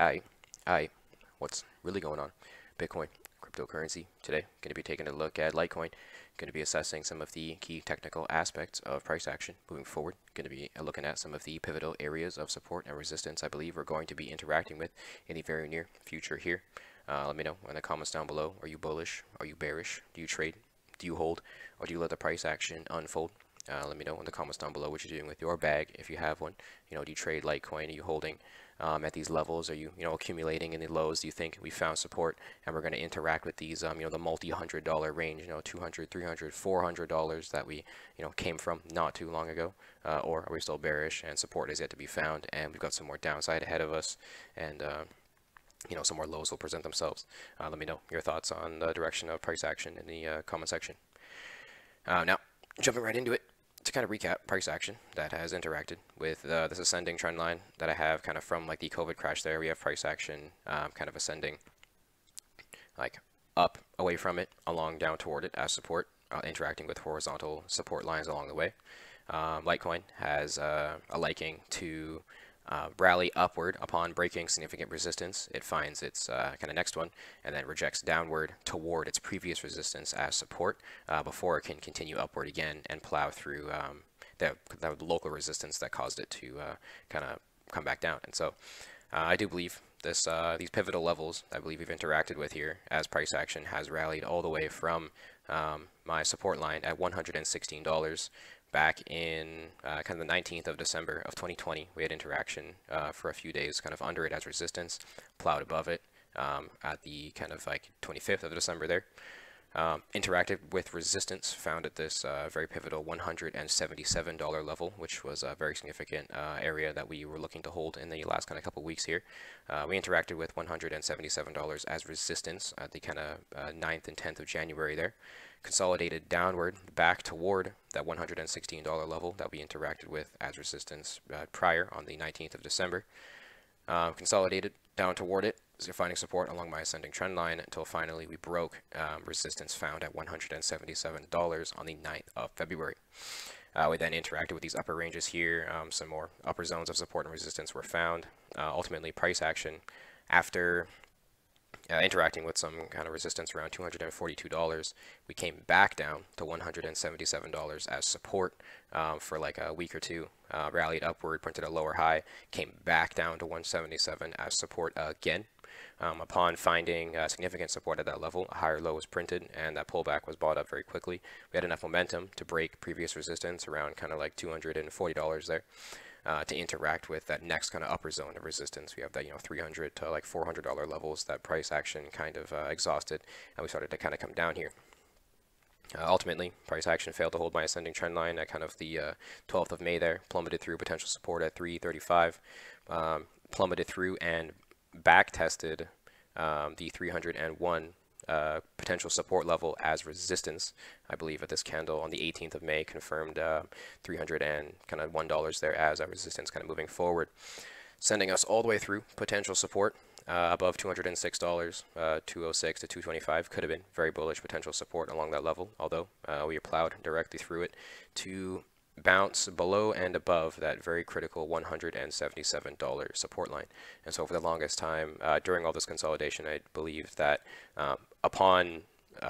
Aye, what's really going on? Bitcoin, cryptocurrency. Today, going to be taking a look at Litecoin. Going to be assessing some of the key technical aspects of price action moving forward. Going to be looking at some of the pivotal areas of support and resistance I believe we're going to be interacting with in the very near future here. Let me know in the comments down below. Are you bullish? Are you bearish? Do you trade? Do you hold? Or do you let the price action unfold? Let me know in the comments down below what you're doing with your bag if you have one. Do you trade Litecoin? Are you holding at these levels? Are you accumulating in the lows? Do you think we found support and we're going to interact with these the multi-$100 range, $200, $300, $400 that we came from not too long ago, or are we still bearish and support is yet to be found and we've got some more downside ahead of us and some more lows will present themselves? Let me know your thoughts on the direction of price action in the comment section. Now, jumping right into it, to kind of recap price action that has interacted with this ascending trend line that I have kind of from like the COVID crash there. We have price action kind of ascending like up away from it, along down toward it as support, interacting with horizontal support lines along the way. Litecoin has a liking to rally upward upon breaking significant resistance. It finds its kind of next one and then rejects downward toward its previous resistance as support before it can continue upward again and plow through the local resistance that caused it to kind of come back down. And so I do believe these pivotal levels I believe we've interacted with here as price action has rallied all the way from my support line at $116 back in kind of the 19th of December of 2020. We had interaction for a few days kind of under it as resistance, plowed above it at the kind of like 25th of December there. Interacted with resistance found at this very pivotal $177 level, which was a very significant area that we were looking to hold in the last kind of couple weeks here. We interacted with $177 as resistance at the kind of 9th and 10th of January there. Consolidated downward back toward that $116 level that we interacted with as resistance prior on the 19th of December. Consolidated down toward it, finding support along my ascending trend line until finally we broke resistance found at $177 on the 9th of February. We then interacted with these upper ranges here. Some more upper zones of support and resistance were found. Ultimately, price action after interacting with some kind of resistance around $242, we came back down to $177 as support for like a week or two, rallied upward, printed a lower high, came back down to $177 as support again. Upon finding significant support at that level, a higher low was printed and that pullback was bought up very quickly. We had enough momentum to break previous resistance around kind of like $240 there. To interact with that next kind of upper zone of resistance. We have that $300 to like $400 levels that price action kind of exhausted, and we started to kind of come down here. Ultimately, price action failed to hold my ascending trend line at kind of the 12th of May there, plummeted through potential support at 335, plummeted through and back tested the 301 potential support level as resistance. I believe at this candle on the 18th of May confirmed $300 and kind of $1 there as a resistance kind of moving forward, sending us all the way through potential support above $206, 206 to 225 could have been very bullish potential support along that level, although we plowed directly through it to bounce below and above that very critical $177 support line. And so for the longest time during all this consolidation, I believed that upon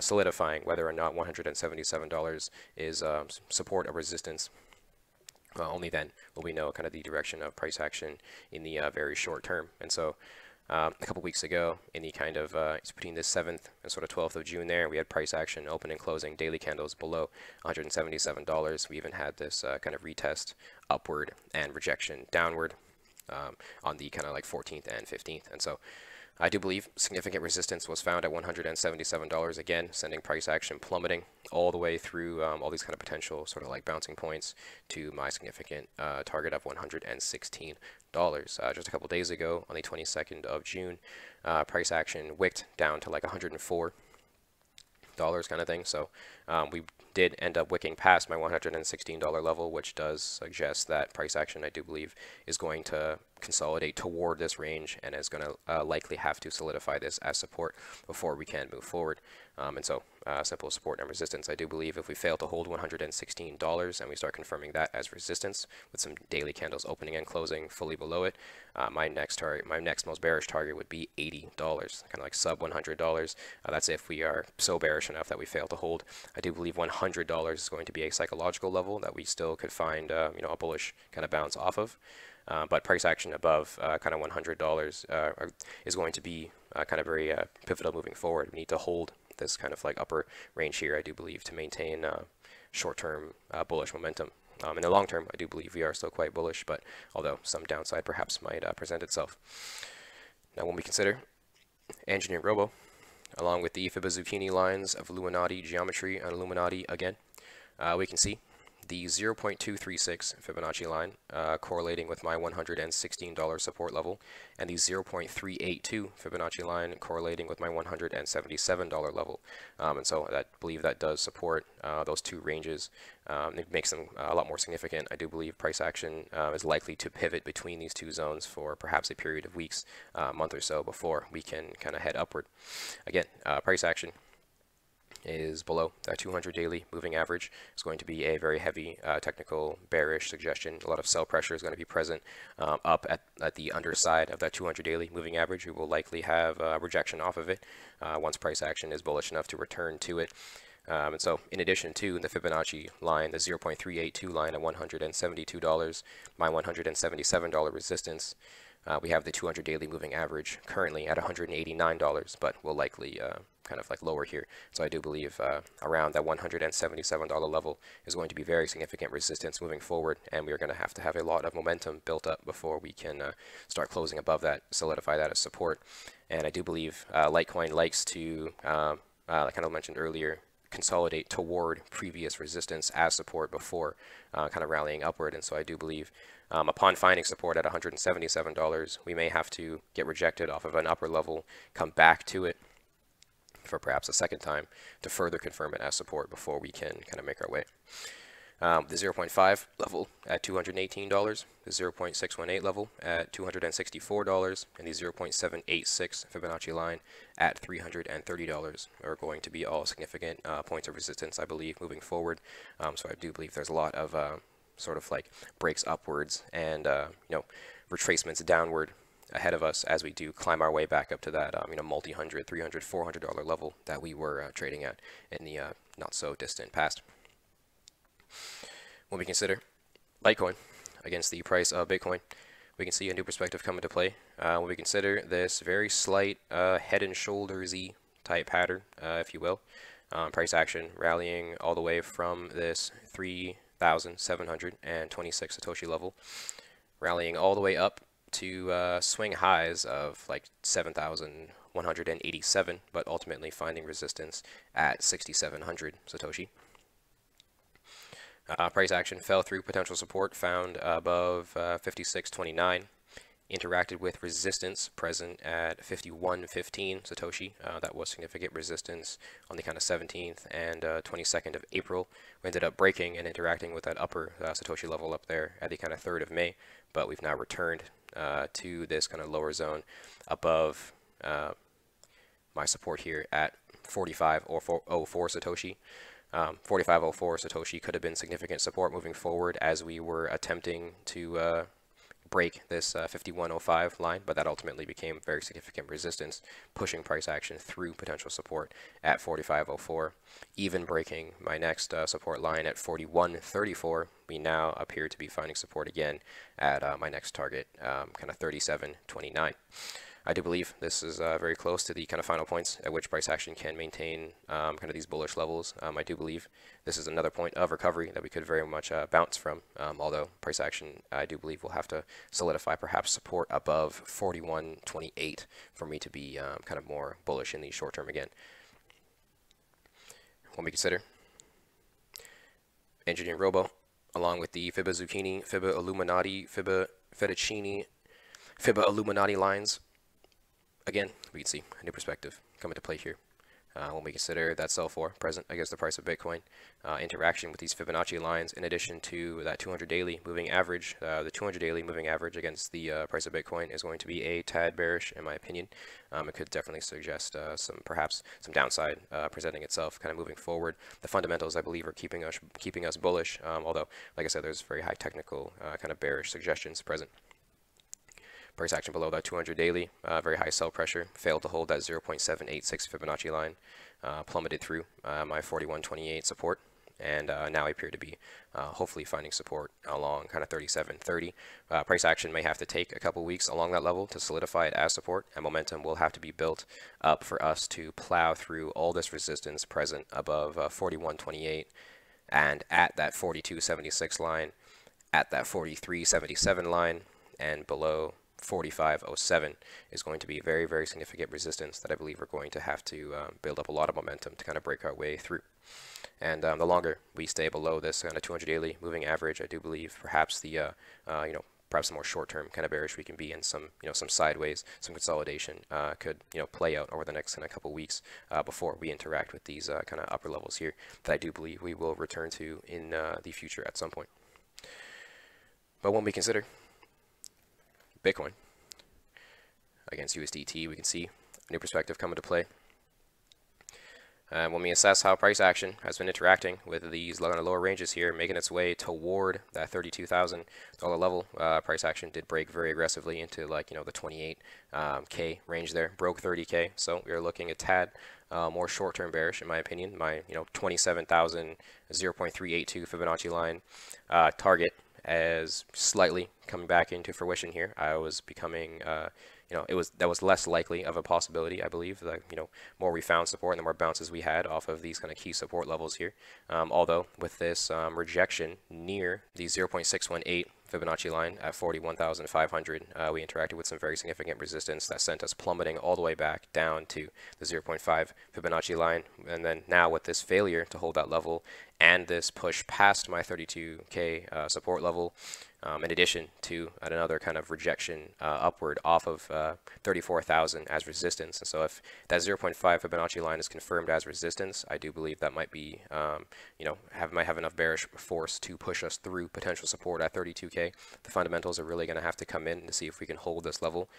solidifying whether or not $177 is support or resistance, only then will we know kind of the direction of price action in the very short term. And so a couple weeks ago, in the kind of it's between the 7th and sort of 12th of June there, we had price action open and closing daily candles below $177. We even had this kind of retest upward and rejection downward on the kind of like 14th and 15th. And so I do believe significant resistance was found at $177 again, sending price action plummeting all the way through all these kind of potential sort of like bouncing points to my significant target of $116. Just a couple days ago on the 22nd of June, price action wicked down to like $104 kind of thing. So We did end up wicking past my $116 level, which does suggest that price action, I do believe, is going to consolidate toward this range and is going to likely have to solidify this as support before we can move forward. And so simple support and resistance, I do believe if we fail to hold $116 and we start confirming that as resistance with some daily candles opening and closing fully below it, my next most bearish target would be $80, kind of like sub $100. That's if we are so bearish enough that we fail to hold. I do believe $100 is going to be a psychological level that we still could find a bullish kind of bounce off of. But price action above kind of $100 is going to be kind of very pivotal moving forward. We need to hold this kind of like upper range here, I do believe, to maintain short-term bullish momentum. In the long term, I do believe we are still quite bullish, but although some downside perhaps might present itself. Now, when we consider EngineeringRobo, along with the Fibba Zucchini lines of Illuminati geometry and Illuminati again, we can see the 0.236 Fibonacci line correlating with my $116 support level, and the 0.382 Fibonacci line correlating with my $177 level. And so I believe that does support those two ranges. It makes them a lot more significant. I do believe price action is likely to pivot between these two zones for perhaps a period of weeks, month or so, before we can kind of head upward. Again, price action is below that 200 daily moving average. It's going to be a very heavy technical bearish suggestion. A lot of sell pressure is going to be present up at the underside of that 200 daily moving average. We will likely have rejection off of it once price action is bullish enough to return to it. And so in addition to the Fibonacci line, the 0.382 line at $172, my $177 resistance, we have the 200 daily moving average currently at $189, but will likely kind of like lower here. So I do believe around that $177 level is going to be very significant resistance moving forward, and we are going to have a lot of momentum built up before we can start closing above that, solidify that as support. And I do believe Litecoin likes to, like I mentioned earlier, consolidate toward previous resistance as support before kind of rallying upward. And so I do believe upon finding support at $177, we may have to get rejected off of an upper level, come back to it for perhaps a second time to further confirm it as support before we can kind of make our way. The 0.5 level at $218, the 0.618 level at $264, and the 0.786 Fibonacci line at $330 are going to be all significant points of resistance, I believe, moving forward. So I do believe there's a lot of sort of like breaks upwards and retracements downward ahead of us as we do climb our way back up to that multi-hundred, $300, $400 level that we were trading at in the not so distant past. When we consider Litecoin against the price of Bitcoin, we can see a new perspective come into play. When we consider this very slight head and shoulders-y type pattern, if you will, price action rallying all the way from this 3,726 Satoshi level, rallying all the way up to swing highs of like 7,187, but ultimately finding resistance at 6,700 Satoshi. Price action fell through potential support found above 56.29, interacted with resistance present at 51.15 Satoshi. That was significant resistance on the kind of 17th and 22nd of April. We ended up breaking and interacting with that upper Satoshi level up there at the kind of 3rd of May, but we've now returned to this kind of lower zone above my support here at 45.04 Satoshi. 45.04 Satoshi could have been significant support moving forward as we were attempting to break this 51.05 line, but that ultimately became very significant resistance, pushing price action through potential support at 45.04. Even breaking my next support line at 41.34, we now appear to be finding support again at my next target, kind of 37.29. I do believe this is very close to the kind of final points at which price action can maintain kind of these bullish levels. I do believe this is another point of recovery that we could very much bounce from, although price action, I do believe, will have to solidify perhaps support above 41.28 for me to be kind of more bullish in the short term again. When we consider EngineeringRobo, along with the Fibba Zucchini, Fibba Illuminati, Fibba Fettuccine, Fibba Illuminati lines, again, we can see a new perspective come into play here. when we consider that sell for present against the price of Bitcoin, interaction with these Fibonacci lines, in addition to that 200 daily moving average, the 200 daily moving average against the price of Bitcoin is going to be a tad bearish in my opinion. It could definitely suggest perhaps some downside presenting itself kind of moving forward. The fundamentals, I believe, are keeping us bullish, although like I said, there's very high technical kind of bearish suggestions present. Price action below that 200 daily, very high sell pressure, failed to hold that 0.786 Fibonacci line, plummeted through my 41.28 support, and now appear to be hopefully finding support along kind of 37.30. Price action may have to take a couple weeks along that level to solidify it as support, and momentum will have to be built up for us to plow through all this resistance present above 41.28 and at that 42.76 line, at that 43.77 line, and below 45.07 is going to be very, very significant resistance that I believe we're going to have to build up a lot of momentum to kind of break our way through. And the longer we stay below this kind of 200 daily moving average, I do believe perhaps the perhaps the more short-term kind of bearish we can be in, some some sideways, some consolidation could play out over the next kind of couple weeks before we interact with these kind of upper levels here that I do believe we will return to in the future at some point. But when we consider Bitcoin against USDT, we can see a new perspective come into play. When we assess how price action has been interacting with these lower ranges here, making its way toward that $32,000 level, price action did break very aggressively into the 28K range there, broke 30K. So we are looking a tad more short-term bearish in my opinion. My 27,000 0.382 Fibonacci line target as slightly coming back into fruition here. I was becoming that was less likely of a possibility, I believe. The more we found support and the more bounces we had off of these kind of key support levels here. Although with this rejection near the 0.618 Fibonacci line at 41,500, we interacted with some very significant resistance that sent us plummeting all the way back down to the 0.5 Fibonacci line. And then now with this failure to hold that level and this push past my 32K support level, in addition to another kind of rejection upward off of 34,000 as resistance. And so if that 0.5 Fibonacci line is confirmed as resistance, I do believe that might be, might have enough bearish force to push us through potential support at 32K. The fundamentals are really going to have to come in to see if we can hold this level.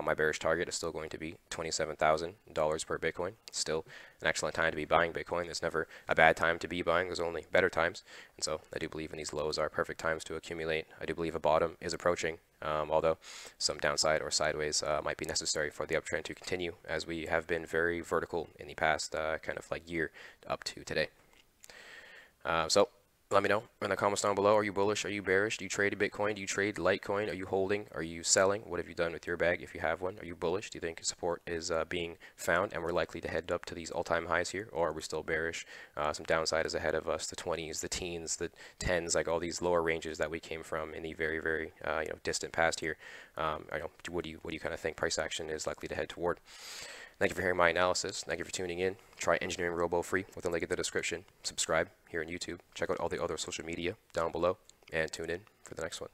My bearish target is still going to be $27,000 per Bitcoin. Still an excellent time to be buying Bitcoin. There's never a bad time to be buying. There's only better times. And so I do believe in these lows are perfect times to accumulate. I do believe a bottom is approaching, although some downside or sideways might be necessary for the uptrend to continue, as we have been very vertical in the past kind of year up to today. So let me know in the comments down below. Are you bullish? Are you bearish? Do you trade Bitcoin? Do you trade Litecoin? Are you holding? Are you selling? What have you done with your bag if you have one? Are you bullish? Do you think support is being found and we're likely to head up to these all-time highs here? Or are we still bearish? Some downside is ahead of us, the 20s, the teens, the 10s, all these lower ranges that we came from in the very, very distant past here. What do you kind of think price action is likely to head toward? Thank you for hearing my analysis. Thank you for tuning in. Try EngineeringRobo free with a link in the description. Subscribe here on YouTube. Check out all the other social media down below. And tune in for the next one.